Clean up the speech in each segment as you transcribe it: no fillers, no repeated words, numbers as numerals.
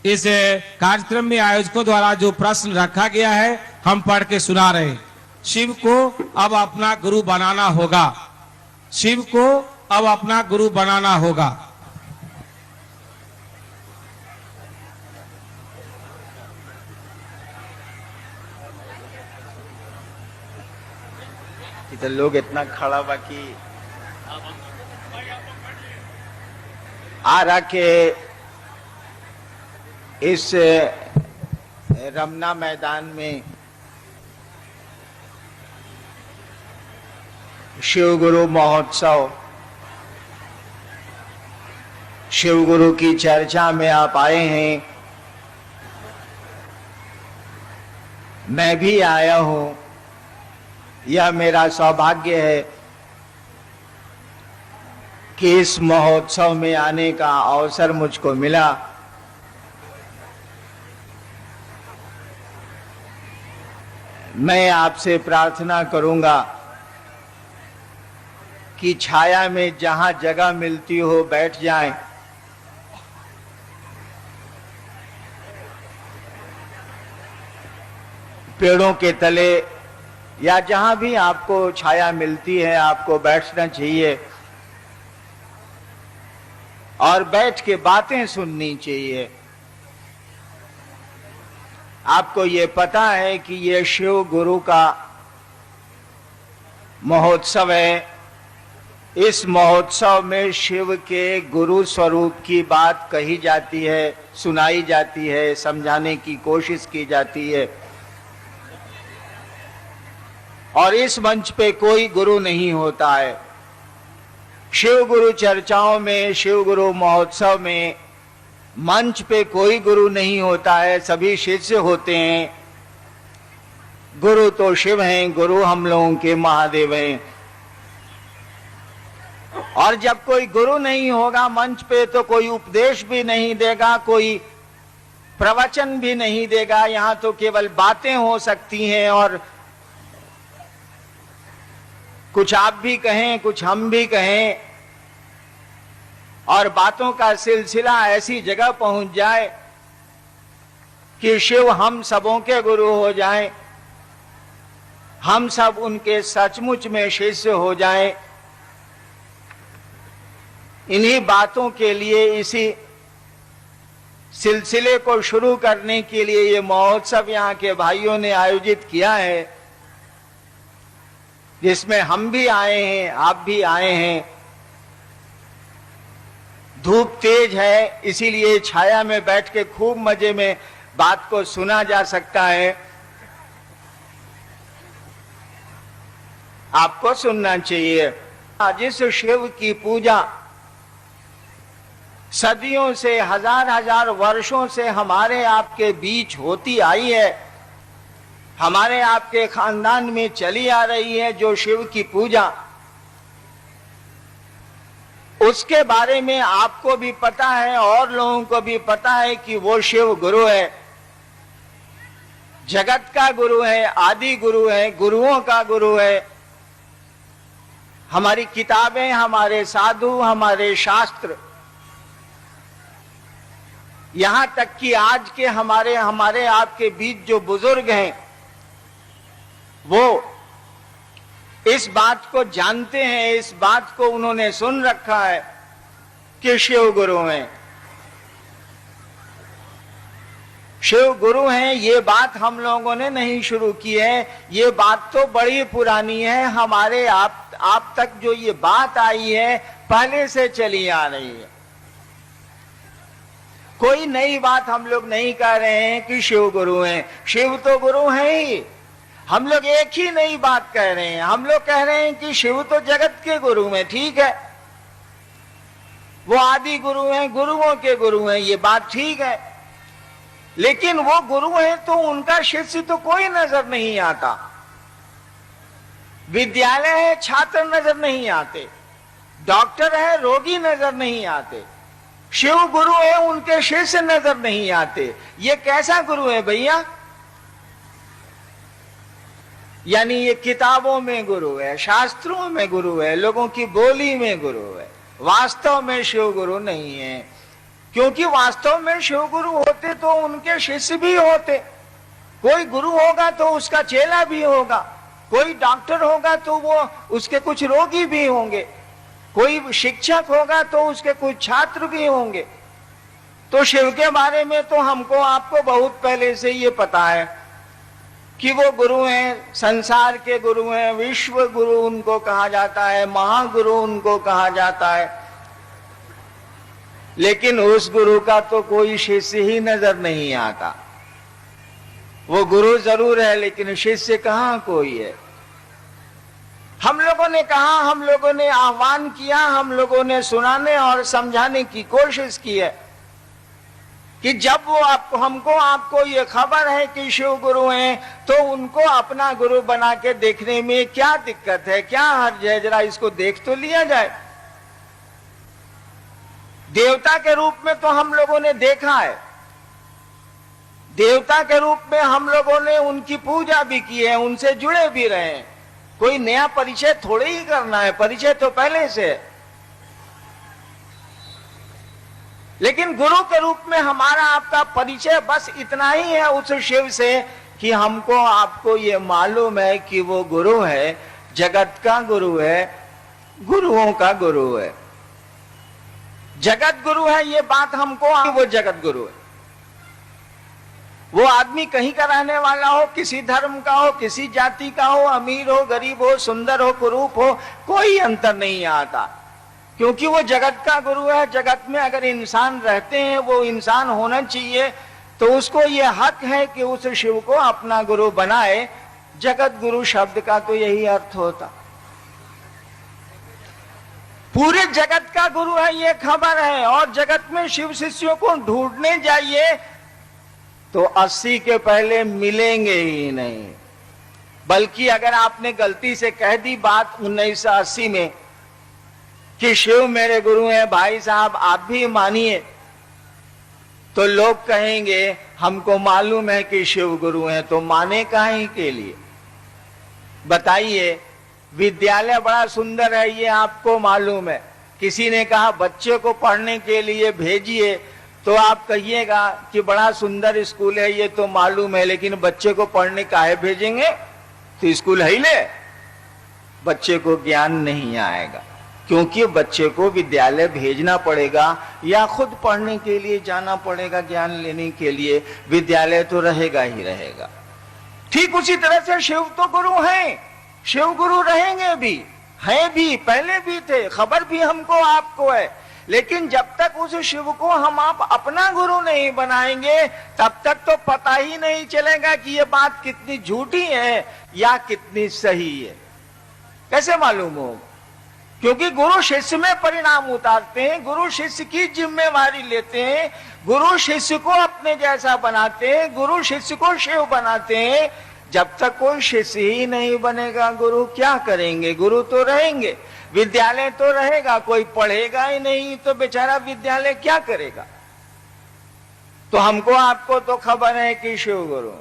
इस कार्यक्रम में आयोजकों द्वारा जो प्रश्न रखा गया है हम पढ़ के सुना रहे। शिव को अब अपना गुरु बनाना होगा। शिव को अब अपना गुरु बनाना होगा। इधर लोग इतना खड़ा बाकी आ रहा के इस रमना मैदान में शिव गुरु महोत्सव, शिव गुरु की चर्चा में आप आए हैं। मैं भी आया हूं। यह मेरा सौभाग्य है कि इस महोत्सव में आने का अवसर मुझको मिला। मैं आपसे प्रार्थना करूंगा कि छाया में जहां जगह मिलती हो बैठ जाएं। पेड़ों के तले या जहां भी आपको छाया मिलती है आपको बैठना चाहिए और बैठ के बातें सुननी चाहिए। आपको ये पता है कि ये शिव गुरु का महोत्सव है। इस महोत्सव में शिव के गुरु स्वरूप की बात कही जाती है, सुनाई जाती है, समझाने की कोशिश की जाती है। और इस मंच पे कोई गुरु नहीं होता है। शिव गुरु चर्चाओं में, शिव गुरु महोत्सव में मंच पे कोई गुरु नहीं होता है, सभी शिष्य होते हैं। गुरु तो शिव हैं, गुरु हम लोगों के महादेव हैं। और जब कोई गुरु नहीं होगा मंच पे तो कोई उपदेश भी नहीं देगा, कोई प्रवचन भी नहीं देगा। यहां तो केवल बातें हो सकती हैं और कुछ आप भी कहें, कुछ हम भी कहें और बातों का सिलसिला ऐसी जगह पहुंच जाए कि शिव हम सबों के गुरु हो जाएं, हम सब उनके सचमुच में शिष्य हो जाएं। इन्हीं बातों के लिए, इसी सिलसिले को शुरू करने के लिए ये महोत्सव यहाँ के भाइयों ने आयोजित किया है, जिसमें हम भी आए हैं, आप भी आए हैं। धूप तेज है, इसीलिए छाया में बैठ के खूब मजे में बात को सुना जा सकता है। आपको सुनना चाहिए। जिस शिव की पूजा सदियों से, हजार हजार वर्षों से हमारे आपके बीच होती आई है, हमारे आपके खानदान में चली आ रही है, जो शिव की पूजा, उसके बारे में आपको भी पता है और लोगों को भी पता है कि वो शिव गुरु है, जगत का गुरु है, आदि गुरु है, गुरुओं का गुरु है। हमारी किताबें, हमारे साधु, हमारे शास्त्र, यहां तक कि आज के हमारे आपके बीच जो बुजुर्ग हैं वो इस बात को जानते हैं, इस बात को उन्होंने सुन रखा है कि शिव गुरु हैं। शिव गुरु हैं, ये बात हम लोगों ने नहीं शुरू की है, ये बात तो बड़ी पुरानी है। हमारे आप तक जो ये बात आई है पहले से चली आ रही है। कोई नई बात हम लोग नहीं कह रहे हैं कि शिव गुरु हैं। शिव तो गुरु हैं ही। हम लोग एक ही नई बात कह रहे हैं। हम लोग कह रहे हैं कि शिव तो जगत के गुरु हैं, ठीक है, वो आदि गुरु हैं, गुरुओं के गुरु हैं, ये बात ठीक है। लेकिन वो गुरु हैं तो उनका शिष्य तो कोई नजर नहीं आता। विद्यालय है, छात्र नजर नहीं आते। डॉक्टर है, रोगी नजर नहीं आते। शिव गुरु है, उनके शिष्य नजर नहीं आते। ये कैसा गुरु है भैया? यानी ये किताबों में गुरु है, शास्त्रों में गुरु है, लोगों की बोली में गुरु है, वास्तव में शिव गुरु नहीं है। क्योंकि वास्तव में शिव गुरु होते तो उनके शिष्य भी होते। कोई गुरु होगा तो उसका चेला भी होगा, कोई डॉक्टर होगा तो वो उसके कुछ रोगी भी होंगे, कोई शिक्षक होगा तो उसके कुछ छात्र भी होंगे। तो शिव के बारे में तो हमको आपको बहुत पहले से ये पता है कि वो गुरु हैं, संसार के गुरु हैं, विश्व गुरु उनको कहा जाता है, महागुरु उनको कहा जाता है। लेकिन उस गुरु का तो कोई शिष्य ही नजर नहीं आता। वो गुरु जरूर है लेकिन शिष्य कहां कोई है। हम लोगों ने कहा, हम लोगों ने आह्वान किया, हम लोगों ने सुनाने और समझाने की कोशिश की है कि जब वो हमको आपको ये खबर है कि शिव गुरु हैं तो उनको अपना गुरु बना के देखने में क्या दिक्कत है, क्या हर्ज है, जरा इसको देख तो लिया जाए। देवता के रूप में तो हम लोगों ने देखा है, देवता के रूप में हम लोगों ने उनकी पूजा भी की है, उनसे जुड़े भी रहे हैं। कोई नया परिचय थोड़े ही करना है, परिचय तो पहले से है। लेकिन गुरु के रूप में हमारा आपका परिचय बस इतना ही है उस शिव से कि हमको आपको ये मालूम है कि वो गुरु है, जगत का गुरु है, गुरुओं का गुरु है, जगत गुरु है। ये बात हमको, वो जगत गुरु है। वो आदमी कहीं का रहने वाला हो, किसी धर्म का हो, किसी जाति का हो, अमीर हो, गरीब हो, सुंदर हो, कुरूप हो, कोई अंतर नहीं आता, क्योंकि वो जगत का गुरु है। जगत में अगर इंसान रहते हैं, वो इंसान होना चाहिए, तो उसको ये हक है कि उस शिव को अपना गुरु बनाए। जगत गुरु शब्द का तो यही अर्थ होता। पूरे जगत का गुरु है ये खबर है, और जगत में शिव शिष्यों को ढूंढने जाइए तो 80 के पहले मिलेंगे ही नहीं। बल्कि अगर आपने गलती से कह दी बात 1980 में कि शिव मेरे गुरु हैं, भाई साहब आप भी मानिए, तो लोग कहेंगे हमको मालूम है कि शिव गुरु हैं, तो माने काहे के लिए। बताइए, विद्यालय बड़ा सुंदर है ये आपको मालूम है। किसी ने कहा बच्चे को पढ़ने के लिए भेजिए, तो आप कहिएगा कि बड़ा सुंदर स्कूल है ये तो मालूम है, लेकिन बच्चे को पढ़ने काहे भेजेंगे, तो स्कूल है ही ले, बच्चे को ज्ञान नहीं आएगा। क्योंकि बच्चे को विद्यालय भेजना पड़ेगा या खुद पढ़ने के लिए जाना पड़ेगा, ज्ञान लेने के लिए विद्यालय तो रहेगा ही रहेगा। ठीक उसी तरह से शिव तो गुरु हैं, शिव गुरु रहेंगे भी, हैं भी, पहले भी थे, खबर भी हमको आपको है। लेकिन जब तक उस शिव को हम आप अपना गुरु नहीं बनाएंगे, तब तक तो पता ही नहीं चलेगा कि ये बात कितनी झूठी है या कितनी सही है। कैसे मालूम हो? क्योंकि गुरु शिष्य में परिणाम उतारते हैं, गुरु शिष्य की जिम्मेवारी लेते हैं, गुरु शिष्य को अपने जैसा बनाते हैं, गुरु शिष्य को शिव बनाते हैं। जब तक कोई शिष्य ही नहीं बनेगा, गुरु क्या करेंगे? गुरु तो रहेंगे, विद्यालय तो रहेगा, कोई पढ़ेगा ही नहीं तो बेचारा विद्यालय क्या करेगा। तो हमको आपको तो खबर है कि शिव गुरु,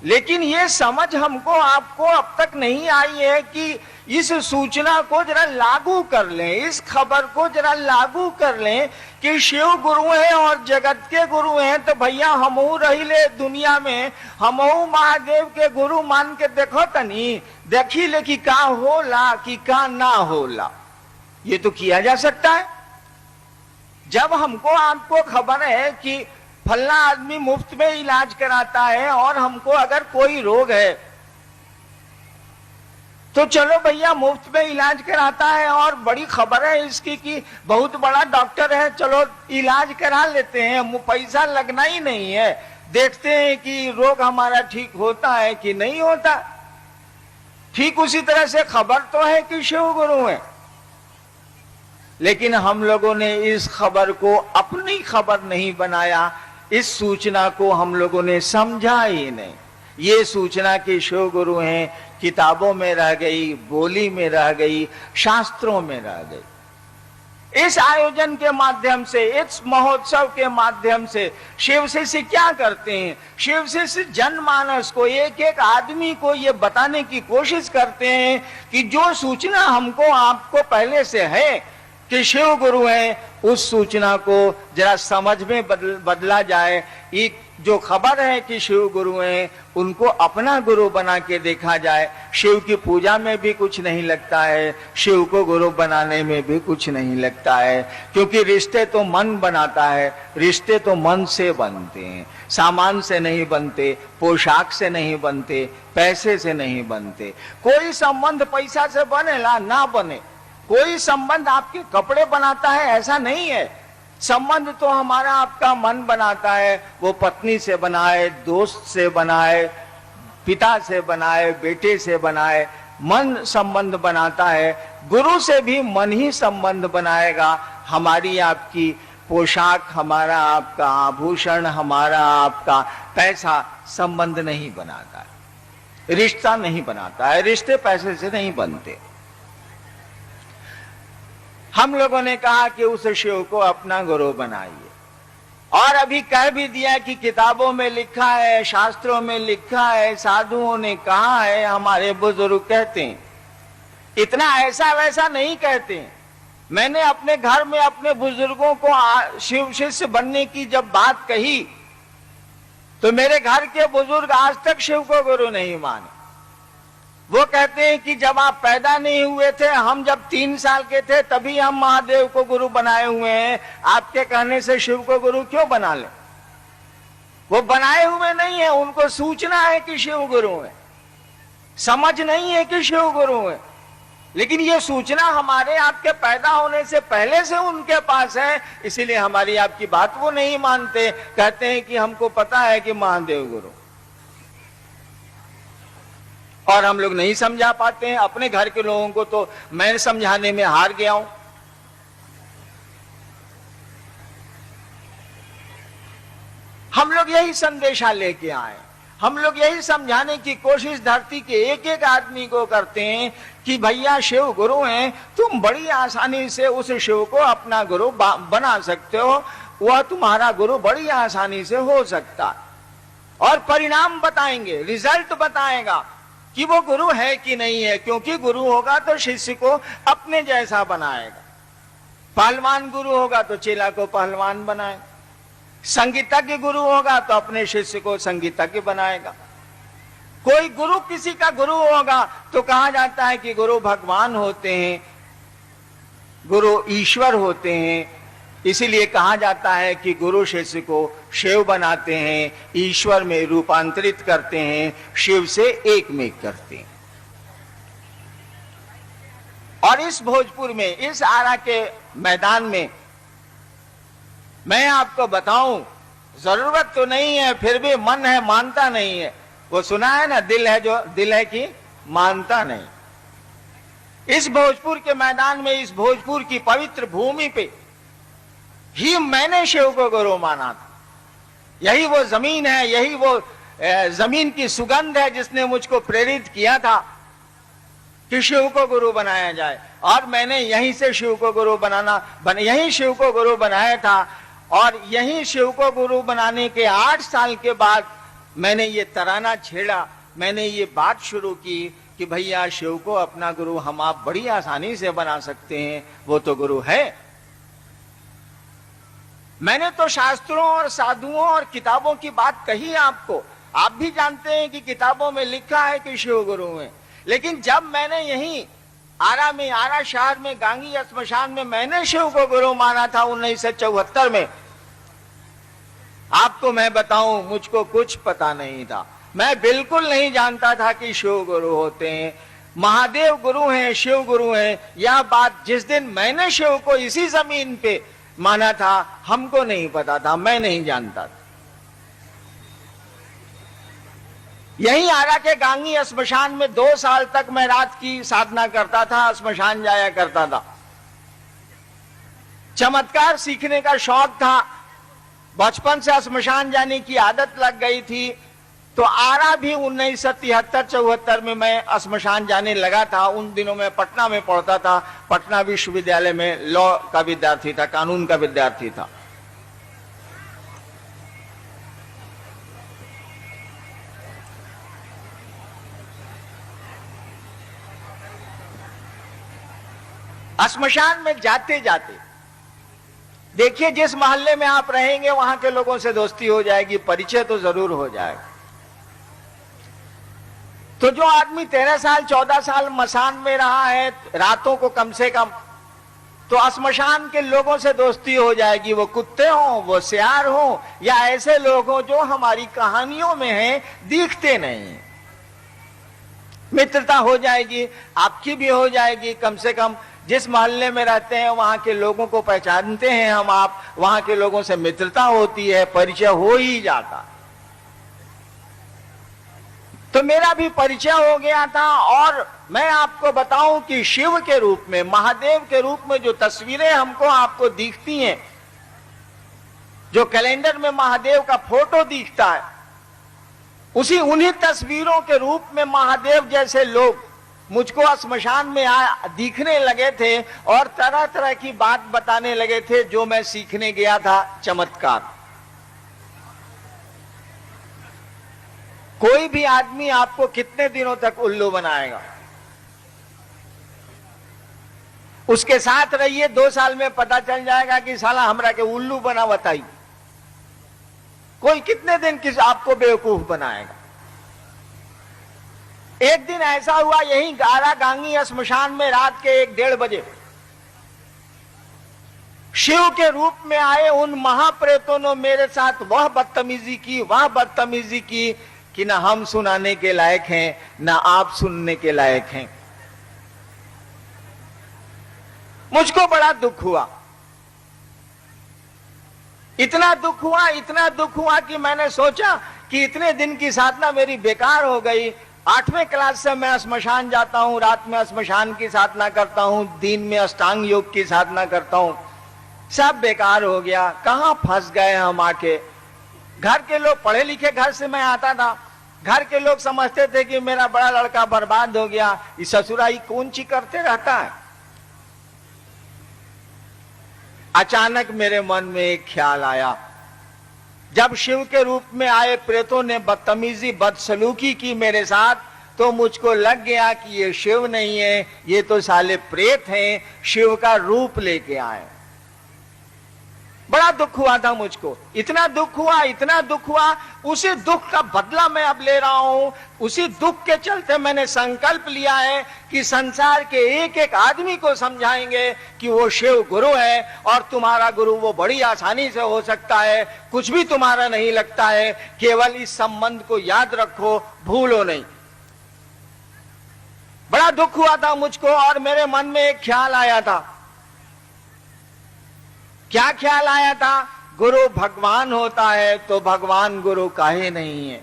लेकिन ये समझ हमको आपको अब तक नहीं आई है कि इस सूचना को जरा लागू कर लें, इस खबर को जरा लागू कर लें कि शिव गुरु हैं और जगत के गुरु हैं, तो भैया हमहू रही ले दुनिया में, हमहू महादेव के गुरु मान के देखो तनी, देखी ले कि का होला कि का ना होला। ये तो किया जा सकता है। जब हमको आपको खबर है कि फल्ला आदमी मुफ्त में इलाज कराता है, और हमको अगर कोई रोग है तो चलो भैया मुफ्त में इलाज कराता है, और बड़ी खबर है इसकी कि बहुत बड़ा डॉक्टर है, चलो इलाज करा लेते हैं, पैसा लगना ही नहीं है, देखते हैं कि रोग हमारा ठीक होता है कि नहीं होता। ठीक उसी तरह से खबर तो है कि शिव गुरु है, लेकिन हम लोगों ने इस खबर को अपनी खबर नहीं बनाया, इस सूचना को हम लोगों ने समझा ही नहीं। ये सूचना कि शिव गुरु हैं किताबों में रह गई, बोली में रह गई, शास्त्रों में रह गई। इस आयोजन के माध्यम से, इस महोत्सव के माध्यम से शिव शिष्य क्या करते हैं? शिव शिष्य जनमानस को, एक एक आदमी को ये बताने की कोशिश करते हैं कि जो सूचना हमको आपको पहले से है कि शिव गुरु हैं, उस सूचना को जरा समझ में बदला जाए। एक जो खबर है कि शिव गुरु हैं, उनको अपना गुरु बना के देखा जाए। शिव की पूजा में भी कुछ नहीं लगता है, शिव को गुरु बनाने में भी कुछ नहीं लगता है, क्योंकि रिश्ते तो मन बनाता है, रिश्ते तो मन से बनते हैं, सामान से नहीं बनते, पोशाक से नहीं बनते, पैसे से नहीं बनते। कोई संबंध पैसा से बनेला ना बने, कोई संबंध आपके कपड़े बनाता है ऐसा नहीं है। संबंध तो हमारा आपका मन बनाता है, वो पत्नी से बनाए, दोस्त से बनाए, पिता से बनाए, बेटे से बनाए, मन संबंध बनाता है। गुरु से भी मन ही संबंध बनाएगा। हमारी आपकी पोशाक, हमारा आपका आभूषण, हमारा आपका पैसा संबंध नहीं बनाता है, रिश्ता नहीं बनाता है। रिश्ते पैसे से नहीं बनते। हम लोगों ने कहा कि उस शिव को अपना गुरु बनाइए, और अभी कह भी दिया कि किताबों में लिखा है, शास्त्रों में लिखा है, साधुओं ने कहा है, हमारे बुजुर्ग कहते हैं। इतना ऐसा वैसा नहीं कहते। मैंने अपने घर में अपने बुजुर्गों को शिव शिष्य बनने की जब बात कही, तो मेरे घर के बुजुर्ग आज तक शिव को गुरु नहीं माने। वो कहते हैं कि जब आप पैदा नहीं हुए थे, हम जब 3 साल के थे, तभी हम महादेव को गुरु बनाए हुए हैं। आपके कहने से शिव को गुरु क्यों बना ले? वो बनाए हुए नहीं है, उनको सूचना है कि शिव गुरु है, समझ नहीं है कि शिव गुरु है। लेकिन ये सूचना हमारे आपके पैदा होने से पहले से उनके पास है, इसीलिए हमारी आपकी बात वो नहीं मानते। कहते हैं कि हमको पता है कि महादेव गुरु, और हम लोग नहीं समझा पाते हैं। अपने घर के लोगों को तो मैं समझाने में हार गया हूं। हम लोग यही संदेशा लेके आए, हम लोग यही समझाने की कोशिश धरती के एक एक आदमी को करते हैं कि भैया शिव गुरु हैं, तुम बड़ी आसानी से उस शिव को अपना गुरु बना सकते हो, वह तुम्हारा गुरु बड़ी आसानी से हो सकता है। और परिणाम बताएंगे, रिजल्ट बताएगा कि वो गुरु है कि नहीं है, क्योंकि गुरु होगा तो शिष्य को अपने जैसा बनाएगा। पहलवान गुरु होगा तो चेला को पहलवान बनाएगा, संगीतज्ञ गुरु होगा तो अपने शिष्य को संगीतज्ञ बनाएगा। कोई गुरु किसी का गुरु होगा तो कहा जाता है कि गुरु भगवान होते हैं, गुरु ईश्वर होते हैं। इसीलिए कहा जाता है कि गुरु शिष्य को शिव बनाते हैं, ईश्वर में रूपांतरित करते हैं, शिव से एक में करते हैं। और इस भोजपुर में, इस आरा के मैदान में मैं आपको बताऊं, जरूरत तो नहीं है, फिर भी मन है मानता नहीं है। वो सुना है ना, दिल है जो दिल है कि मानता नहीं। इस भोजपुर के मैदान में, इस भोजपुर की पवित्र भूमि पे ही मैंने शिव को गुरु माना था। यही वो जमीन है, यही वो जमीन की सुगंध है जिसने मुझको प्रेरित किया था कि शिव को गुरु बनाया जाए। और मैंने यहीं से शिव को गुरु यहीं शिव को गुरु बनाया था। और यहीं शिव को गुरु बनाने के 8 साल के बाद मैंने ये तराना छेड़ा, मैंने ये बात शुरू की कि भैया शिव को अपना गुरु हम आप बड़ी आसानी से बना सकते हैं, वो तो गुरु है। मैंने तो शास्त्रों और साधुओं और किताबों की बात कही आपको। आप भी जानते हैं कि किताबों में लिखा है कि शिव गुरु हैं। लेकिन जब मैंने यहीं आरा में, आरा शहर में, गांगी श्मशान में मैंने शिव को गुरु माना था 1974 में, आपको मैं बताऊं, मुझको कुछ पता नहीं था। मैं बिल्कुल नहीं जानता था कि शिव गुरु होते हैं, महादेव गुरु हैं, शिव गुरु हैं। यह बात जिस दिन मैंने शिव को इसी जमीन पे माना था, हमको नहीं पता था, मैं नहीं जानता था। यहीं आरा के गांगी श्मशान में 2 साल तक मैं रात की साधना करता था, श्मशान जाया करता था। चमत्कार सीखने का शौक था, बचपन से श्मशान जाने की आदत लग गई थी। तो आरा भी 1973-74 में मैं श्मशान जाने लगा था। उन दिनों में पटना में पढ़ता था, पटना विश्वविद्यालय में लॉ का विद्यार्थी था, कानून का विद्यार्थी था। श्मशान में जाते जाते देखिए, जिस मोहल्ले में आप रहेंगे वहां के लोगों से दोस्ती हो जाएगी, परिचय तो जरूर हो जाएगा। तो जो आदमी 13 साल 14 साल मसान में रहा है रातों को कम से कम, तो श्मशान के लोगों से दोस्ती हो जाएगी। वो कुत्ते हों, वो सियार हों, या ऐसे लोग हों जो हमारी कहानियों में हैं, दिखते नहीं। मित्रता हो जाएगी, आपकी भी हो जाएगी। कम से कम जिस मोहल्ले में रहते हैं वहां के लोगों को पहचानते हैं हम, आप वहां के लोगों से मित्रता होती है, परिचय हो ही जाता। तो मेरा भी परिचय हो गया था। और मैं आपको बताऊं कि शिव के रूप में, महादेव के रूप में जो तस्वीरें हमको आपको दिखती हैं, जो कैलेंडर में महादेव का फोटो दिखता है, उन्हीं तस्वीरों के रूप में महादेव जैसे लोग मुझको श्मशान में दिखने लगे थे और तरह तरह की बात बताने लगे थे जो मैं सीखने गया था, चमत्कार। कोई भी आदमी आपको कितने दिनों तक उल्लू बनाएगा? उसके साथ रहिए, 2 साल में पता चल जाएगा कि साला हमरा के उल्लू बना बताई। कोई कितने दिन किस आपको बेवकूफ बनाएगा? एक दिन ऐसा हुआ, यही गारा गांगी श्मशान में रात के 1-1:30 बजे शिव के रूप में आए उन महाप्रेतों ने मेरे साथ वह बदतमीजी की कि ना हम सुनाने के लायक हैं, ना आप सुनने के लायक हैं। मुझको बड़ा दुख हुआ, इतना दुख हुआ कि मैंने सोचा कि इतने दिन की साधना मेरी बेकार हो गई। 8वें क्लास से मैं श्मशान जाता हूं, रात में श्मशान की साधना करता हूं, दिन में अष्टांग योग की साधना करता हूं, सब बेकार हो गया। कहां फंस गए हम आके। घर के लोग, पढ़े लिखे घर से मैं आता था, घर के लोग समझते थे कि मेरा बड़ा लड़का बर्बाद हो गया, इस ससुराई कौन ची करते रहता है। अचानक मेरे मन में एक ख्याल आया, जब शिव के रूप में आए प्रेतों ने बदतमीजी बदसलूकी की मेरे साथ, तो मुझको लग गया कि ये शिव नहीं है, ये तो साले प्रेत हैं, शिव का रूप लेके आए। बड़ा दुख हुआ था मुझको, इतना दुख हुआ। उसी दुख का बदला मैं अब ले रहा हूं। उसी दुख के चलते मैंने संकल्प लिया है कि संसार के एक एक आदमी को समझाएंगे कि वो शिव गुरु है, और तुम्हारा गुरु वो बड़ी आसानी से हो सकता है, कुछ भी तुम्हारा नहीं लगता है, केवल इस संबंध को याद रखो, भूलो नहीं। बड़ा दुख हुआ था मुझको, और मेरे मन में एक ख्याल आया था। क्या ख्याल आया था? गुरु भगवान होता है तो भगवान गुरु काहे नहीं है।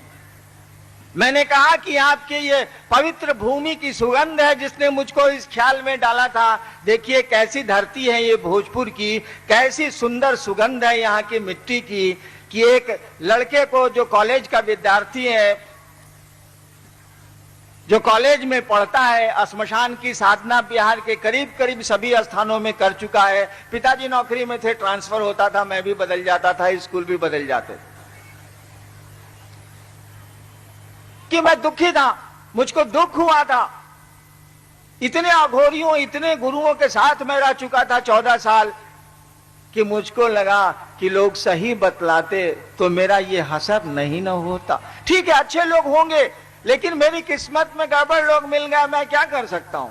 मैंने कहा कि आपके ये पवित्र भूमि की सुगंध है जिसने मुझको इस ख्याल में डाला था। देखिए कैसी धरती है ये भोजपुर की, कैसी सुंदर सुगंध है यहाँ की मिट्टी की, कि एक लड़के को जो कॉलेज का विद्यार्थी है, जो कॉलेज में पढ़ता है, श्मशान की साधना बिहार के करीब करीब सभी स्थानों में कर चुका है। पिताजी नौकरी में थे, ट्रांसफर होता था, मैं भी बदल जाता था, स्कूल भी बदल जाते थे। कि मैं दुखी था, मुझको दुख हुआ था। इतने अघोरियों, इतने गुरुओं के साथ मैं रह चुका था 14 साल, कि मुझको लगा कि लोग सही बतलाते तो मेरा ये हसर नहीं न होता। ठीक है, अच्छे लोग होंगे, लेकिन मेरी किस्मत में गड़बड़ लोग मिल गए, मैं क्या कर सकता हूं।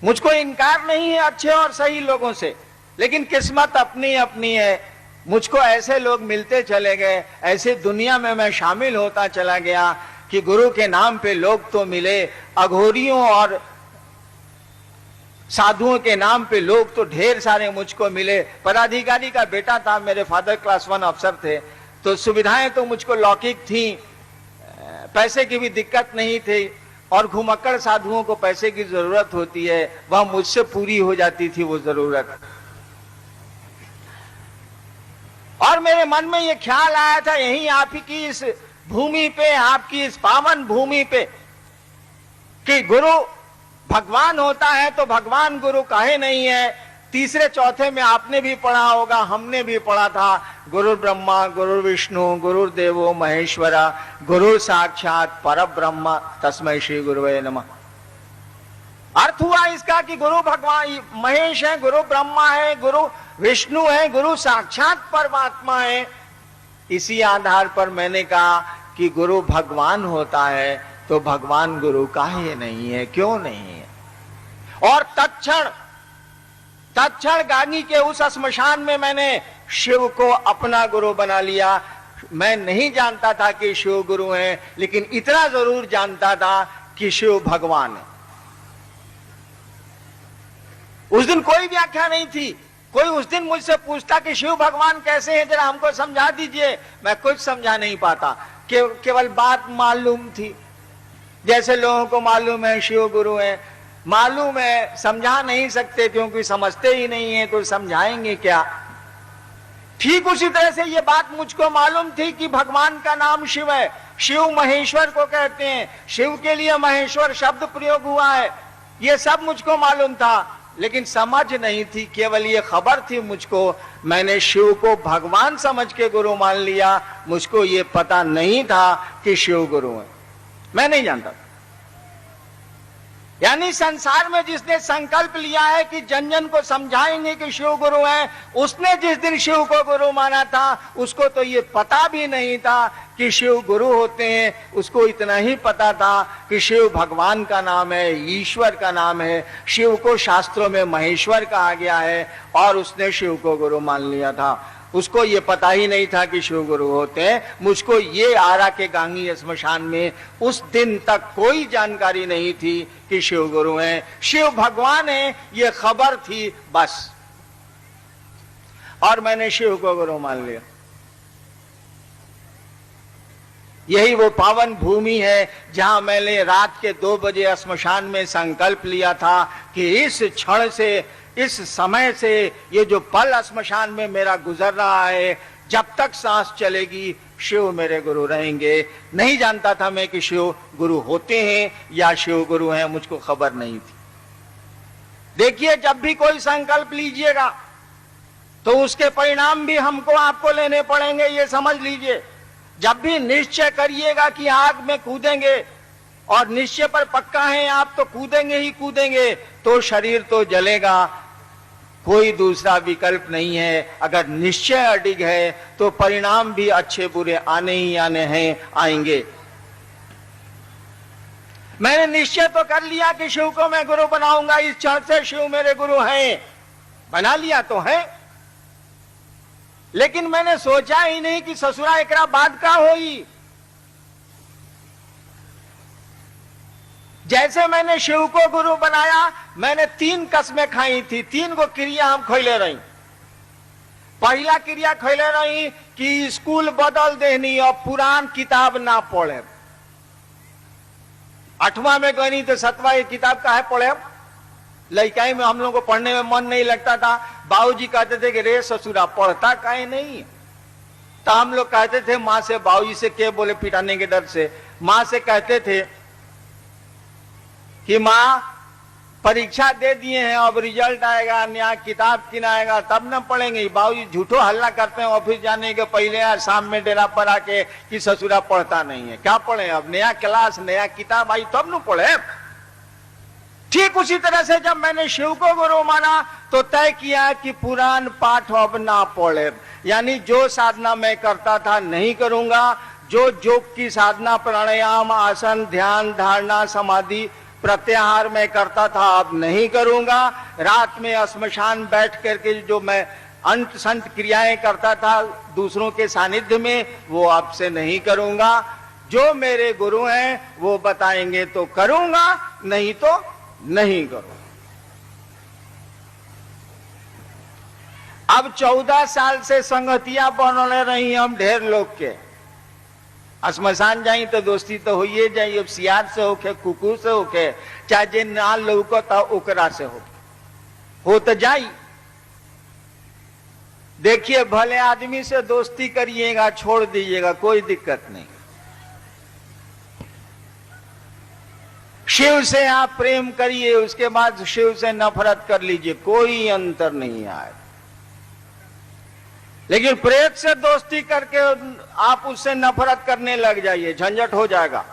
मुझको इनकार नहीं है अच्छे और सही लोगों से, लेकिन किस्मत अपनी अपनी है। मुझको ऐसे लोग मिलते चले गए, ऐसे दुनिया में मैं शामिल होता चला गया कि गुरु के नाम पे लोग तो मिले, अघोरियों और साधुओं के नाम पे लोग तो ढेर सारे मुझको मिले। पदाधिकारी का बेटा था, मेरे फादर क्लास 1 अफसर थे, तो सुविधाएं तो मुझको लौकिक थी, पैसे की भी दिक्कत नहीं थी, और घुमक्कड़ साधुओं को पैसे की जरूरत होती है, वह मुझसे पूरी हो जाती थी वो जरूरत। और मेरे मन में ये ख्याल आया था, यहीं आप ही की इस भूमि पे, आपकी इस पावन भूमि पे, कि गुरु भगवान होता है तो भगवान गुरु काहे नहीं है। तीसरे चौथे में आपने भी पढ़ा होगा, हमने भी पढ़ा था, गुरु ब्रह्मा गुरु विष्णु गुरुदेवो महेश्वरा गुरु साक्षात परब्रह्म तस्मै श्री गुरुवे नमः। अर्थ हुआ इसका कि गुरु भगवान महेश है, गुरु ब्रह्मा है, गुरु विष्णु है, गुरु साक्षात परमात्मा है। इसी आधार पर मैंने कहा कि गुरु भगवान होता है तो भगवान गुरु काहे नहीं है, क्यों नहीं है? और तत्क्षण गांगी के उस श्मशान में मैंने शिव को अपना गुरु बना लिया। मैं नहीं जानता था कि शिव गुरु हैं, लेकिन इतना जरूर जानता था कि शिव भगवान है। उस दिन कोई व्याख्या नहीं थी। कोई उस दिन मुझसे पूछता कि शिव भगवान कैसे हैं, जरा हमको समझा दीजिए। मैं कुछ समझा नहीं पाता, केवल बात मालूम थी। जैसे लोगों को मालूम है शिव गुरु हैं, मालूम है, समझा नहीं सकते क्योंकि समझते ही नहीं है, तो समझाएंगे क्या? ठीक उसी तरह से ये बात मुझको मालूम थी कि भगवान का नाम शिव है। शिव महेश्वर को कहते हैं, शिव के लिए महेश्वर शब्द प्रयोग हुआ है, ये सब मुझको मालूम था, लेकिन समझ नहीं थी। केवल ये खबर थी मुझको। मैंने शिव को भगवान समझ के गुरु मान लिया। मुझको ये पता नहीं था कि शिव गुरु है, मैं नहीं जानता। यानी संसार में जिसने संकल्प लिया है कि जन जन को समझाएंगे कि शिव गुरु हैं, उसने जिस दिन शिव को गुरु माना था, उसको तो ये पता भी नहीं था कि शिव गुरु होते हैं। उसको इतना ही पता था कि शिव भगवान का नाम है, ईश्वर का नाम है। शिव को शास्त्रों में महेश्वर कहा गया है और उसने शिव को गुरु मान लिया था। उसको ये पता ही नहीं था कि शिव गुरु होते हैं। मुझको ये आरा के गांगी श्मशान में उस दिन तक कोई जानकारी नहीं थी कि शिव गुरु हैं, शिव भगवान हैं, ये खबर थी बस। और मैंने शिव को गुरु मान लिया। यही वो पावन भूमि है जहां मैंने रात के 2 बजे श्मशान में संकल्प लिया था कि इस क्षण से, इस समय से, ये जो पल श्मशान में मेरा गुजर रहा है, जब तक सांस चलेगी शिव मेरे गुरु रहेंगे। नहीं जानता था मैं कि शिव गुरु होते हैं या शिव गुरु हैं, मुझको खबर नहीं थी। देखिए, जब भी कोई संकल्प लीजिएगा तो उसके परिणाम भी हमको आपको लेने पड़ेंगे, ये समझ लीजिए। जब भी निश्चय करिएगा कि आग में कूदेंगे और निश्चय पर पक्का है आप, तो कूदेंगे ही कूदेंगे, तो शरीर तो जलेगा, कोई दूसरा विकल्प नहीं है। अगर निश्चय अडिग है तो परिणाम भी अच्छे बुरे आने ही आने हैं, आएंगे। मैंने निश्चय तो कर लिया कि शिव को मैं गुरु बनाऊंगा, इस क्षण से शिव मेरे गुरु हैं, बना लिया तो है। लेकिन मैंने सोचा ही नहीं कि ससुरा एकरा बाद का होई। जैसे मैंने शिव को गुरु बनाया, मैंने 3 कसमें खाई थी, 3 गो क्रिया हम खैले रही। पहला क्रिया खैले रही कि स्कूल बदल देनी और पुरान किताब ना पढ़े। 8वां में गई तो 7वां ये किताब का है पढ़े। लड़काई में हम लोग को पढ़ने में मन नहीं लगता था। बाबूजी कहते थे कि रे ससुरा पढ़ता काहे नहीं, तो हम लोग कहते थे माँ से, बाबूजी से क्या बोले पिटाने के डर से, माँ से कहते थे कि माँ परीक्षा दे दिए हैं, अब रिजल्ट आएगा, नया किताब किनाएगा तब न पढ़ेंगे। बाबूजी झूठो हल्ला करते हैं ऑफिस जाने के पहले या शाम में डेरा पर आके कि ससुरा पढ़ता नहीं है। क्या पढ़े, अब नया क्लास नया किताब आई तब न पढ़े। ठीक उसी तरह से जब मैंने शिव को गुरु माना तो तय किया कि पुराण पाठ अब ना पढ़े। यानी जो साधना मैं करता था नहीं करूंगा, जो योग की साधना, प्राणायाम, आसन, ध्यान, धारणा, समाधि, प्रत्याहार में करता था अब नहीं करूंगा। रात में श्मशान बैठ करके जो मैं अंत संत क्रियाएं करता था दूसरों के सानिध्य में, वो अब से नहीं करूंगा। जो मेरे गुरु हैं वो बताएंगे तो करूंगा, नहीं तो नहीं करूंगा। अब 14 साल से संगतियां बनने रही हम ढेर लोग के। श्मशान जाई तो दोस्ती तो होइए जाई, अब सियार से होके, कुकुर से होके, चाहे जे ना लौकता ओकरा से हो तो जाई। देखिए, भले आदमी से दोस्ती करिएगा, छोड़ दीजिएगा, कोई दिक्कत नहीं। शिव से आप प्रेम करिए, उसके बाद शिव से नफरत कर लीजिए, कोई अंतर नहीं आए। लेकिन प्रेत से दोस्ती करके आप उससे नफरत करने लग जाइए, झंझट हो जाएगा।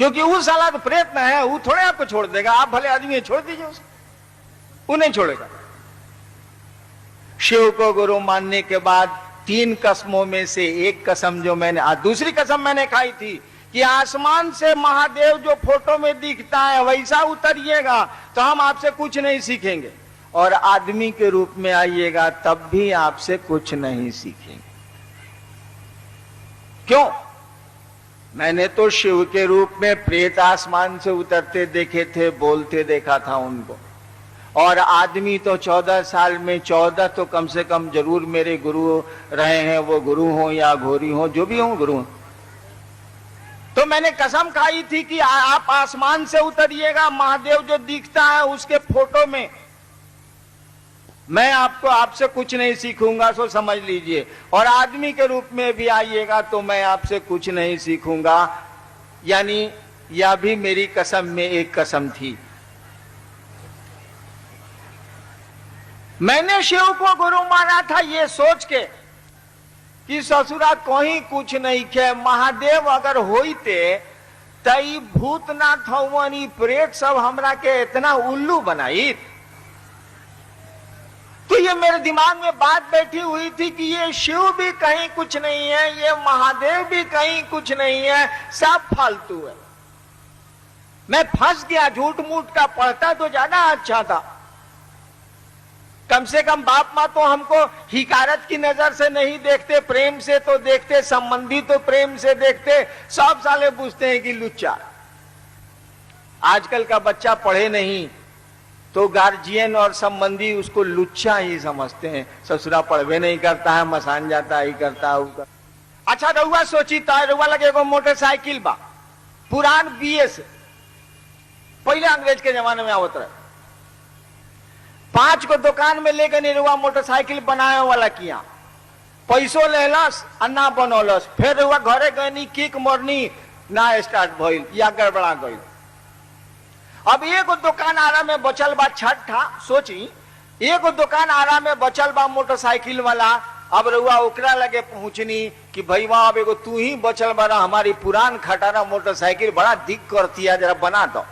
क्योंकि वो साला तो प्रेत न है, वो थोड़े आपको छोड़ देगा। आप भले आदमी छोड़ दीजिए उसको, वो नहीं छोड़ेगा। शिव को गुरु मानने के बाद 3 कसमों में से एक कसम जो मैंने दूसरी कसम मैंने खाई थी कि आसमान से महादेव जो फोटो में दिखता है वैसा उतरिएगा तो हम आपसे कुछ नहीं सीखेंगे, और आदमी के रूप में आइएगा तब भी आपसे कुछ नहीं सीखेंगे। क्यों? मैंने तो शिव के रूप में प्रेत आसमान से उतरते देखे थे, बोलते देखा था उनको, और आदमी तो 14 साल में 14 तो कम से कम जरूर मेरे गुरु रहे हैं, वो गुरु हो या घोरी हो, जो भी हो गुरु हो। तो मैंने कसम खाई थी कि आप आसमान से उतरिएगा, महादेव जो दिखता है उसके फोटो में, मैं आपसे कुछ नहीं सीखूंगा, सो समझ लीजिए। और आदमी के रूप में भी आइएगा तो मैं आपसे कुछ नहीं सीखूंगा। यानी यह भी मेरी कसम में एक कसम थी। मैंने शिव को गुरु माना था ये सोच के कि ससुरा कहीं कुछ नहीं खे, महादेव अगर होते तई भूतनाथ हवन प्रेत सब हमरा के इतना उल्लू बनाई। तो ये मेरे दिमाग में बात बैठी हुई थी कि ये शिव भी कहीं कुछ नहीं है, ये महादेव भी कहीं कुछ नहीं है, सब फालतू है। मैं फंस गया, झूठ मूठ का पढ़ता तो ज्यादा अच्छा था। कम से कम बाप माँ तो हमको हिकारत की नजर से नहीं देखते, प्रेम से तो देखते, संबंधी तो प्रेम से देखते। सब साले पूछते हैं कि लुच्चा। आजकल का बच्चा पढ़े नहीं तो गार्जियन और संबंधी उसको लुच्चा ही समझते हैं। ससुरा पढ़वे नहीं करता है, मसान जाता ही करता है। अच्छा रउआ सोची तो रउआ लगे एगो मोटरसाइकिल बा पुरान BS, पहले अंग्रेज के जमाने में आवत रहे। 5 को दुकान में लेकर निरुआ मोटरसाइकिल बनाए वाला किया, पैसों लेलस अन्ना बनौलस, फिर रुआ घरे गनी किक मरनी ना स्टार्ट भइल या गड़बड़ा गई। अब एगो दुकान आरा में बचल बा, छठा सोची एगो दुकान आरा में बचल बा मोटरसाइकिल वाला। अब रुआ ओकरा लगे पहुंचनी कि भैया अब एगो तू ही बचल बा, हमारी पुरान खटारा मोटरसाइकिल बड़ा दिक करती है, जरा बना दो।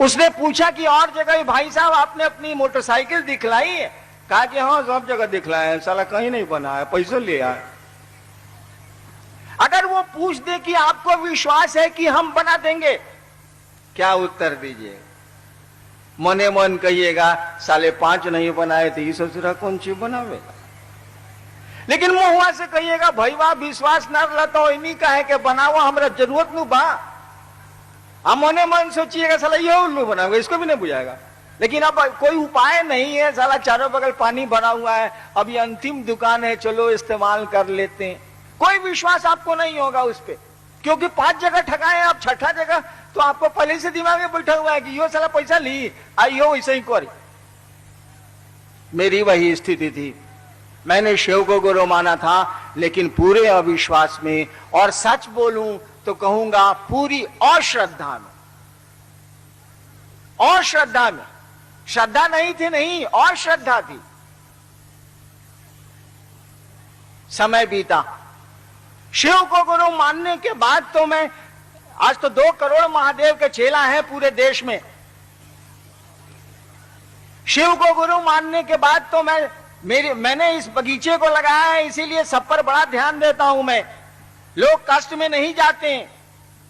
उसने पूछा कि और जगह भाई साहब आपने अपनी मोटरसाइकिल दिखलाई है? कहा कि हाँ सब जगह दिखलाया है, साला कहीं नहीं बना है, पैसे ले आए। अगर वो पूछ दे कि आपको विश्वास है कि हम बना देंगे, क्या उत्तर दीजिए? मने मन कहिएगा साले 5 नहीं बनाए थे, ये ससुरा कौन चीज बनावेगा। लेकिन मुंह से कहिएगा भैया विश्वास न रहता इन्हीं का है कि बनाओ, हमरा जरूरत नहीं बा। हम मने मन सोचिएगा साला ये उल्लू बनाओगे, इसको भी नहीं बुझाएगा। लेकिन अब कोई उपाय नहीं है, साला चारों बगल पानी भरा हुआ है, अब ये अंतिम दुकान है, चलो इस्तेमाल कर लेते हैं। कोई विश्वास आपको नहीं होगा उस पे, क्योंकि 5 जगह ठगाए आप, छठा जगह तो आपको पहले से दिमाग में बैठा हुआ है कि यो साला पैसा ली आइयो वैसे ही करी। मेरी वही स्थिति थी। मैंने शिव को गुरु माना था, लेकिन पूरे अविश्वास में, और सच बोलूं तो कहूंगा पूरी अश्रद्धा में। अश्रद्धा में, श्रद्धा नहीं थी, नहीं अश्रद्धा थी। समय बीता, शिव को गुरु मानने के बाद तो मैं, आज तो 2 करोड़ महादेव के चेला हैं पूरे देश में। शिव को गुरु मानने के बाद तो मैंने इस बगीचे को लगाया है, इसीलिए सब पर बड़ा ध्यान देता हूं मैं। लोग कष्ट में नहीं जाते हैं,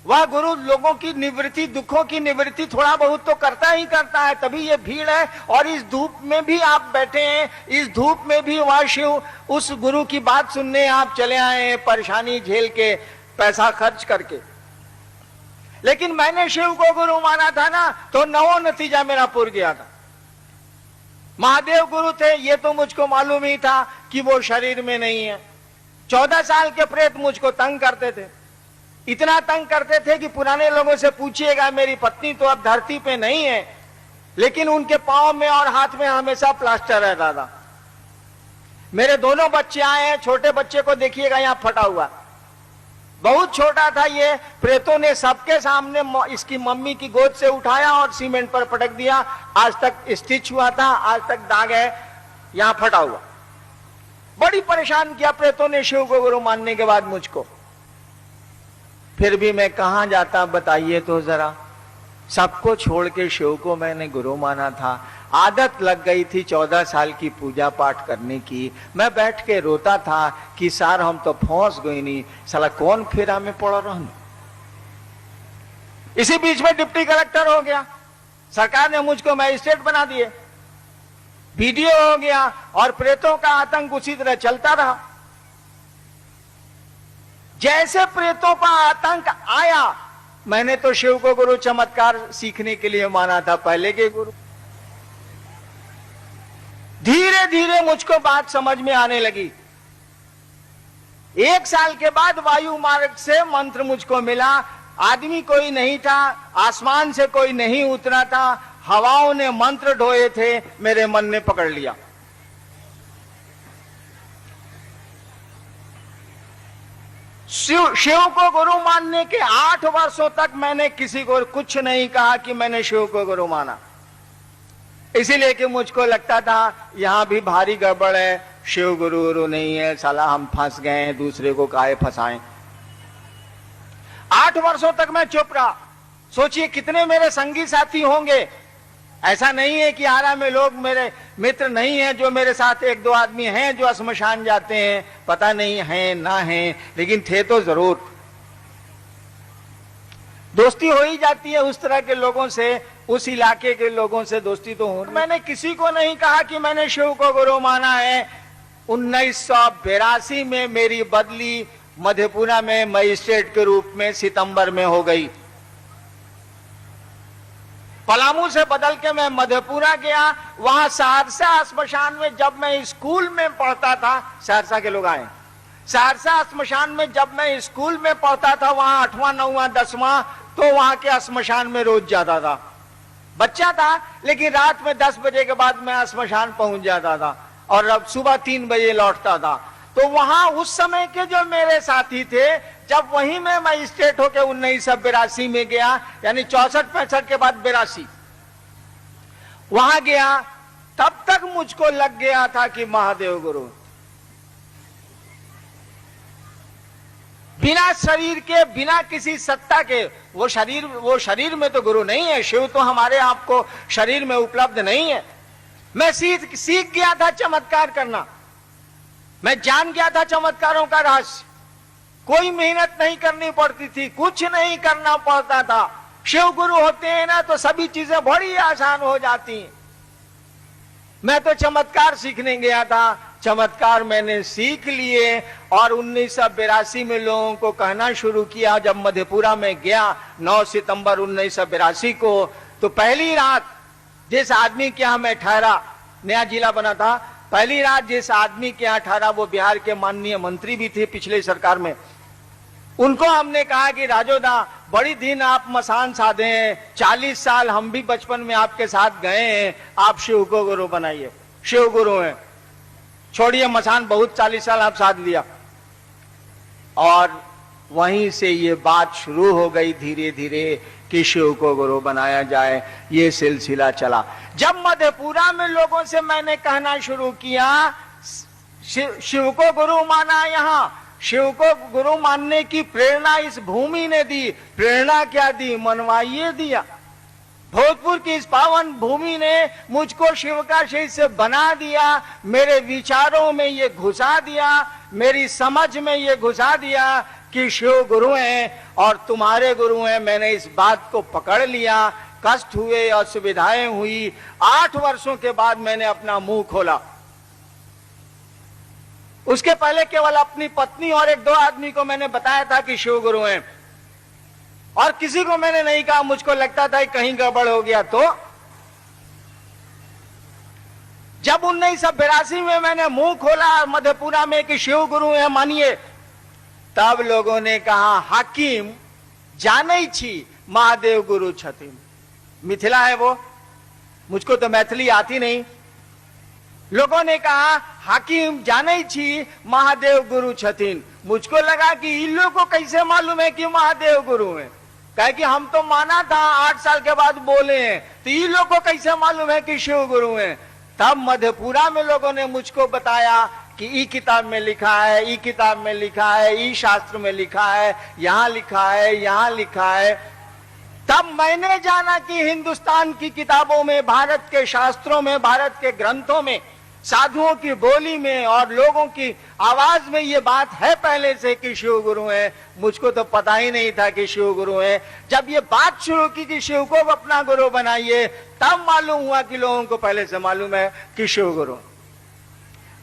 वह गुरु लोगों की निवृत्ति, दुखों की निवृत्ति थोड़ा बहुत तो करता ही करता है, तभी ये भीड़ है। और इस धूप में भी आप बैठे हैं, इस धूप में भी वह शिव उस गुरु की बात सुनने आप चले आए हैं, परेशानी झेल के, पैसा खर्च करके। लेकिन मैंने शिव को गुरु माना था ना, तो 9 नतीजा मेरा पूर गया था। महादेव गुरु थे ये तो मुझको मालूम ही था कि वो शरीर में नहीं है। 14 साल के प्रेत मुझको तंग करते थे, इतना तंग करते थे कि पुराने लोगों से पूछिएगा, मेरी पत्नी तो अब धरती पे नहीं है, लेकिन उनके पांव में और हाथ में हमेशा प्लास्टर रहता था। मेरे दोनों बच्चे आए हैं, छोटे बच्चे को देखिएगा यहाँ फटा हुआ, बहुत छोटा था ये। प्रेतों ने सबके सामने इसकी मम्मी की गोद से उठाया और सीमेंट पर पटक दिया। आज तक स्टिच हुआ था, आज तक दाग है, यहाँ फटा हुआ। बड़ी परेशान किया प्रेतों ने शिव को गुरु मानने के बाद मुझको। फिर भी मैं कहां जाता बताइए तो जरा। सबको छोड़ के शिव को मैंने गुरु माना था। आदत लग गई थी 14 साल की पूजा पाठ करने की। मैं बैठ के रोता था कि सार हम तो फंस गई नहीं, साला कौन फेरा में पड़ रहा हूं। इसी बीच में डिप्टी कलेक्टर हो गया, सरकार ने मुझको मजिस्ट्रेट बना दिए, बीडीओ हो गया और प्रेतों का आतंक उसी तरह चलता रहा। जैसे प्रेतों का आतंक आया, मैंने तो शिव को गुरु चमत्कार सीखने के लिए माना था, पहले के गुरु। धीरे धीरे मुझको बात समझ में आने लगी। 1 साल के बाद वायु मार्ग से मंत्र मुझको मिला। आदमी कोई नहीं था, आसमान से कोई नहीं उतरा था, हवाओं ने मंत्र ढोए थे, मेरे मन ने पकड़ लिया। शिव को गुरु मानने के 8 वर्षों तक मैंने किसी को कुछ नहीं कहा कि मैंने शिव को गुरु माना, इसीलिए कि मुझको लगता था यहां भी भारी गड़बड़ है, शिव गुरु गुरु नहीं है, साला हम फंस गए हैं, दूसरे को काहे फंसाएं। 8 वर्षों तक मैं चुप रहा। सोचिए कितने मेरे संगी साथी होंगे। ऐसा नहीं है कि आरा में लोग मेरे मित्र नहीं है, जो मेरे साथ 1-2 आदमी हैं जो श्मशान जाते हैं, पता नहीं है ना है, लेकिन थे तो जरूर। दोस्ती हो ही जाती है उस तरह के लोगों से, उस इलाके के लोगों से दोस्ती तो हो। मैंने किसी को नहीं कहा कि मैंने शिव को गुरु माना है। 1982 में मेरी बदली मधेपुरा में मजिस्ट्रेट के रूप में सितंबर में हो गई। पलामू से बदल के मैं मधेपुरा गया। वहां सहरसा श्मशान में जब मैं स्कूल में पढ़ता था, सहरसा के लोग आए, सहरसा श्मशान में जब मैं स्कूल में पढ़ता था, वहां 8वां 9वां 10वां, तो वहां के श्मशान में रोज जाता था। बच्चा था, लेकिन रात में 10 बजे के बाद मैं श्मशान पहुंच जाता था और अब सुबह 3 बजे लौटता था। तो वहां उस समय के जो मेरे साथी थे, जब वहीं मैं मजिस्ट्रेट होकर 1982 में गया, यानी 64-65 के बाद 82 वहां गया, तब तक मुझको लग गया था कि महादेव गुरु। बिना शरीर के, बिना किसी सत्ता के, वो शरीर में तो गुरु नहीं है। शिव तो हमारे आपको शरीर में उपलब्ध नहीं है। मैं सीख गया था चमत्कार करना, मैं जान गया था चमत्कारों का रहस्य। कोई मेहनत नहीं करनी पड़ती थी, कुछ नहीं करना पड़ता था। शिव गुरु होते हैं ना तो सभी चीजें बड़ी आसान हो जाती हैं। मैं तो चमत्कार सीखने गया था, चमत्कार मैंने सीख लिए और 1982 में लोगों को कहना शुरू किया। जब मधेपुरा में गया 9 सितंबर 1982 को, तो पहली रात जिस आदमी के यहां मैं ठहरा, नया जिला बना था, पहली रात जिस आदमी के यहां ठहरा वो बिहार के माननीय मंत्री भी थे पिछले सरकार में। उनको हमने कहा कि राजोदा, बड़ी दिन आप मसान साधे हैं, 40 साल हम भी बचपन में आपके साथ गए हैं, आप शिव को गुरु बनाइए। शिव गुरु हैं, छोड़िए मसान, बहुत 40 साल आप साध लिया। और वहीं से ये बात शुरू हो गई धीरे धीरे कि शिव को गुरु बनाया जाए। ये सिलसिला चला। जब मधेपुरा में लोगों से मैंने कहना शुरू किया, शिव को गुरु माना, यहां शिव को गुरु मानने की प्रेरणा इस भूमि ने दी। प्रेरणा क्या दी? मनवाइए दिया। भोजपुर की इस पावन भूमि ने मुझको शिव का शिष्य बना दिया, मेरे विचारों में ये घुसा दिया, मेरी समझ में ये घुसा दिया कि शिव गुरु हैं और तुम्हारे गुरु हैं। मैंने इस बात को पकड़ लिया। कष्ट हुए, असुविधाएं हुई। 8 वर्षों के बाद मैंने अपना मुंह खोला। उसके पहले केवल अपनी पत्नी और 1-2 आदमी को मैंने बताया था कि शिव गुरु हैं, और किसी को मैंने नहीं कहा। मुझको लगता था कहीं गड़बड़ हो गया तो। जब 1982 में मैंने मुंह खोला मधेपुरा में कि शिव गुरु हैं मानिए, तब लोगों ने कहा हाकिम जाने छी महादेव गुरु छथिन। मिथिला है वो, मुझको तो मैथिली आती नहीं। लोगों ने कहा हाकिम जाने छी महादेव गुरु छथिन। मुझको लगा कि इन लोगों को कैसे मालूम है कि महादेव गुरु हैं, कहे कि हम तो माना था 8 साल के बाद बोले हैं, तो इन लोगों को कैसे मालूम है कि शिव गुरु हैं। तब मधेपुरा में लोगों ने मुझको बताया कि ई किताब में लिखा है, ई किताब में लिखा है, ई शास्त्र में लिखा है, यहां लिखा है, यहां लिखा है। तब मैंने जाना कि हिंदुस्तान की किताबों में, भारत के शास्त्रों में, भारत के ग्रंथों में, साधुओं की बोली में और लोगों की आवाज में ये बात है पहले से कि शिव गुरु है। मुझको तो पता ही नहीं था कि शिव गुरु है। जब ये बात शुरू की कि शिव को अपना गुरु बनाइए, तब मालूम हुआ कि लोगों को पहले से मालूम है कि शिव गुरु।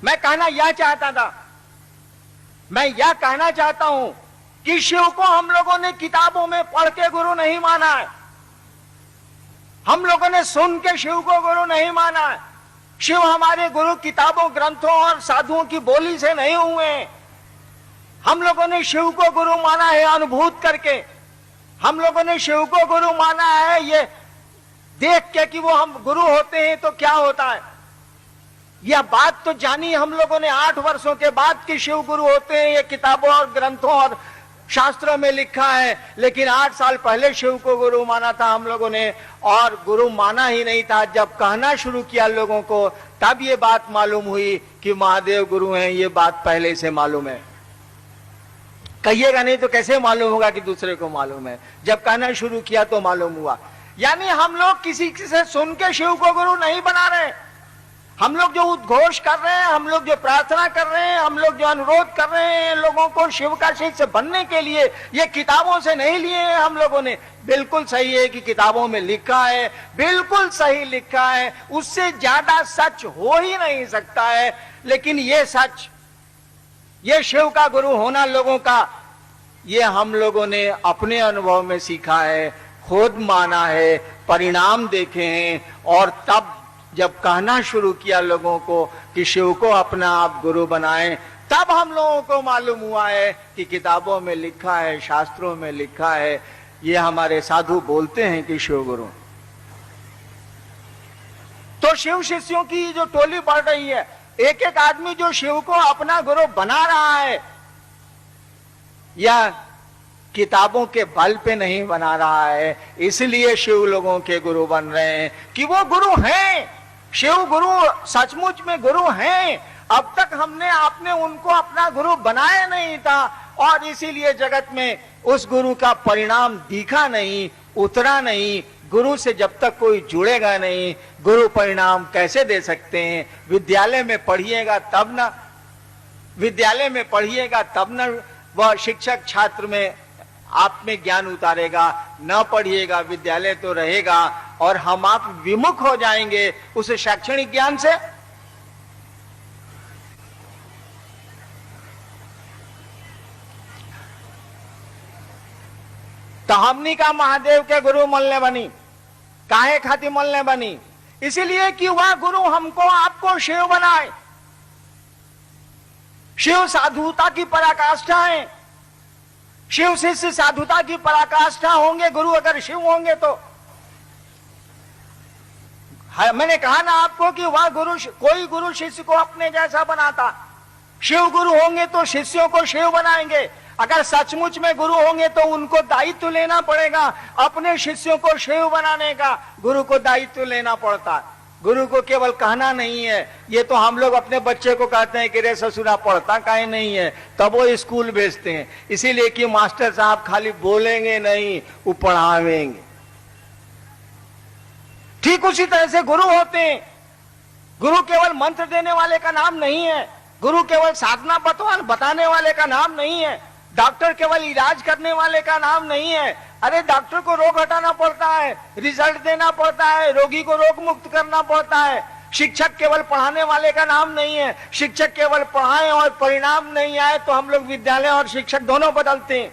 मैं कहना यह चाहता था, मैं यह कहना चाहता हूं कि शिव को हम लोगों ने किताबों में पढ़ के गुरु नहीं माना है, हम लोगों ने सुन के शिव को गुरु नहीं माना है। शिव हमारे गुरु किताबों, ग्रंथों और साधुओं की बोली से नहीं हुए। हम लोगों ने शिव को गुरु माना है अनुभूत करके। हम लोगों ने शिव को गुरु माना है ये देख के कि वो हम गुरु होते हैं तो क्या होता है। यह बात तो जानी हम लोगों ने 8 वर्षों के बाद कि शिव गुरु होते हैं, ये किताबों और ग्रंथों और शास्त्रों में लिखा है। लेकिन 8 साल पहले शिव को गुरु माना था हम लोगों ने, और गुरु माना ही नहीं था। जब कहना शुरू किया लोगों को, तब ये बात मालूम हुई कि महादेव गुरु हैं। ये बात पहले से मालूम है। कहिएगा नहीं तो कैसे मालूम होगा कि दूसरे को मालूम है। जब कहना शुरू किया तो मालूम हुआ। यानी हम लोग किसी से सुन के शिव को गुरु नहीं बना रहे। हम लोग जो उद्घोष कर रहे हैं, हम लोग जो प्रार्थना कर रहे हैं, हम लोग जो अनुरोध कर रहे हैं लोगों को शिव का शिष्य बनने के लिए, ये किताबों से नहीं लिए हैं हम लोगों ने। बिल्कुल सही है कि किताबों में लिखा है, बिल्कुल सही लिखा है, उससे ज्यादा सच हो ही नहीं सकता है। लेकिन ये सच, ये शिव का गुरु होना लोगों का, ये हम लोगों ने अपने अनुभव में सीखा है, खुद माना है, परिणाम देखे हैं। और तब जब कहना शुरू किया लोगों को कि शिव को अपना आप गुरु बनाएं, तब हम लोगों को मालूम हुआ है कि किताबों में लिखा है, शास्त्रों में लिखा है। ये हमारे साधु बोलते हैं कि शिव गुरु। तो शिव शिष्यों की जो टोली बढ़ रही है, एक एक आदमी जो शिव को अपना गुरु बना रहा है, या किताबों के बल पे नहीं बना रहा है, इसलिए शिव लोगों के गुरु बन रहे हैं कि वो गुरु हैं। शिव गुरु सचमुच में गुरु हैं। अब तक आपने उनको अपना गुरु बनाया नहीं था, और इसीलिए जगत में उस गुरु का परिणाम दिखा नहीं, उतरा नहीं। गुरु से जब तक कोई जुड़ेगा नहीं, गुरु परिणाम कैसे दे सकते हैं। विद्यालय में पढ़िएगा तब ना, विद्यालय में पढ़िएगा तब ना वह शिक्षक छात्र में आप में ज्ञान उतारेगा। न पढ़िएगा, विद्यालय तो रहेगा, और हम आप विमुख हो जाएंगे उस शैक्षणिक ज्ञान से। तो हमनी का महादेव के गुरु मलने बनी, काहे खातिर मलने बनी? इसीलिए कि वह गुरु हमको आपको शिव बनाए। शिव साधुता की पराकाष्ठा है। शिव शिष्य साधुता की पराकाष्ठा होंगे गुरु, अगर शिव होंगे तो। मैंने कहा ना आपको कि वह गुरु, कोई गुरु शिष्य को अपने जैसा बनाता। शिव गुरु होंगे तो शिष्यों को शिव बनाएंगे। अगर सचमुच में गुरु होंगे तो उनको दायित्व लेना पड़ेगा अपने शिष्यों को शिव बनाने का। गुरु को दायित्व लेना पड़ता। गुरु को केवल कहना नहीं है। ये तो हम लोग अपने बच्चे को कहते हैं कि रे ससुरा पढ़ता काहे नहीं है, तब वो स्कूल भेजते हैं। इसीलिए कि मास्टर साहब खाली बोलेंगे नहीं, वो पढ़ावेंगे। ठीक उसी तरह से गुरु होते हैं। गुरु केवल मंत्र देने वाले का नाम नहीं है। गुरु केवल साधना बताने वाले का नाम नहीं है। डॉक्टर केवल इलाज करने वाले का नाम नहीं है। अरे डॉक्टर को रोग हटाना पड़ता है, रिजल्ट देना पड़ता है, रोगी को रोग मुक्त करना पड़ता है। शिक्षक केवल पढ़ाने वाले का नाम नहीं है। शिक्षक केवल पढ़ाएं और परिणाम नहीं आए तो हम लोग विद्यालय और शिक्षक दोनों बदलते हैं।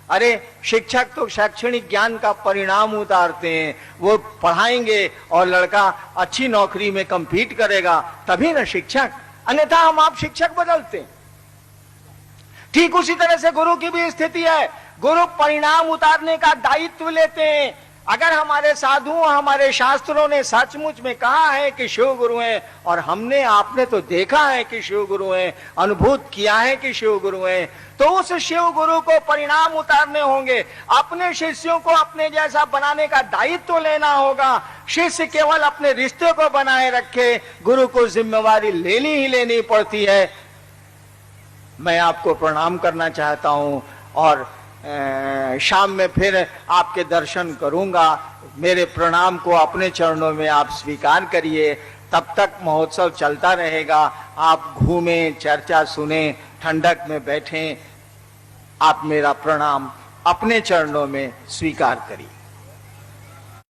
अरे शिक्षक तो शैक्षणिक ज्ञान का परिणाम उतारते हैं। वो पढ़ाएंगे और लड़का अच्छी नौकरी में कंपीट करेगा तभी ना शिक्षक, अन्यथा हम आप शिक्षक बदलते हैं। ठीक उसी तरह से गुरु की भी स्थिति है। गुरु परिणाम उतारने का दायित्व लेते हैं। अगर हमारे साधुओं, हमारे शास्त्रों ने सचमुच में कहा है कि शिव गुरु हैं, और हमने आपने तो देखा है कि शिव गुरु हैं, अनुभूत किया है कि शिव गुरु हैं, तो उस शिव गुरु को परिणाम उतारने होंगे। अपने शिष्यों को अपने जैसा बनाने का दायित्व लेना होगा। शिष्य केवल अपने रिश्ते को बनाए रखे, गुरु को जिम्मेवारी लेनी ही लेनी पड़ती है। मैं आपको प्रणाम करना चाहता हूं और शाम में फिर आपके दर्शन करूंगा। मेरे प्रणाम को अपने चरणों में आप स्वीकार करिए। तब तक महोत्सव चलता रहेगा। आप घूमें, चर्चा सुने, ठंडक में बैठें। आप मेरा प्रणाम अपने चरणों में स्वीकार करिए।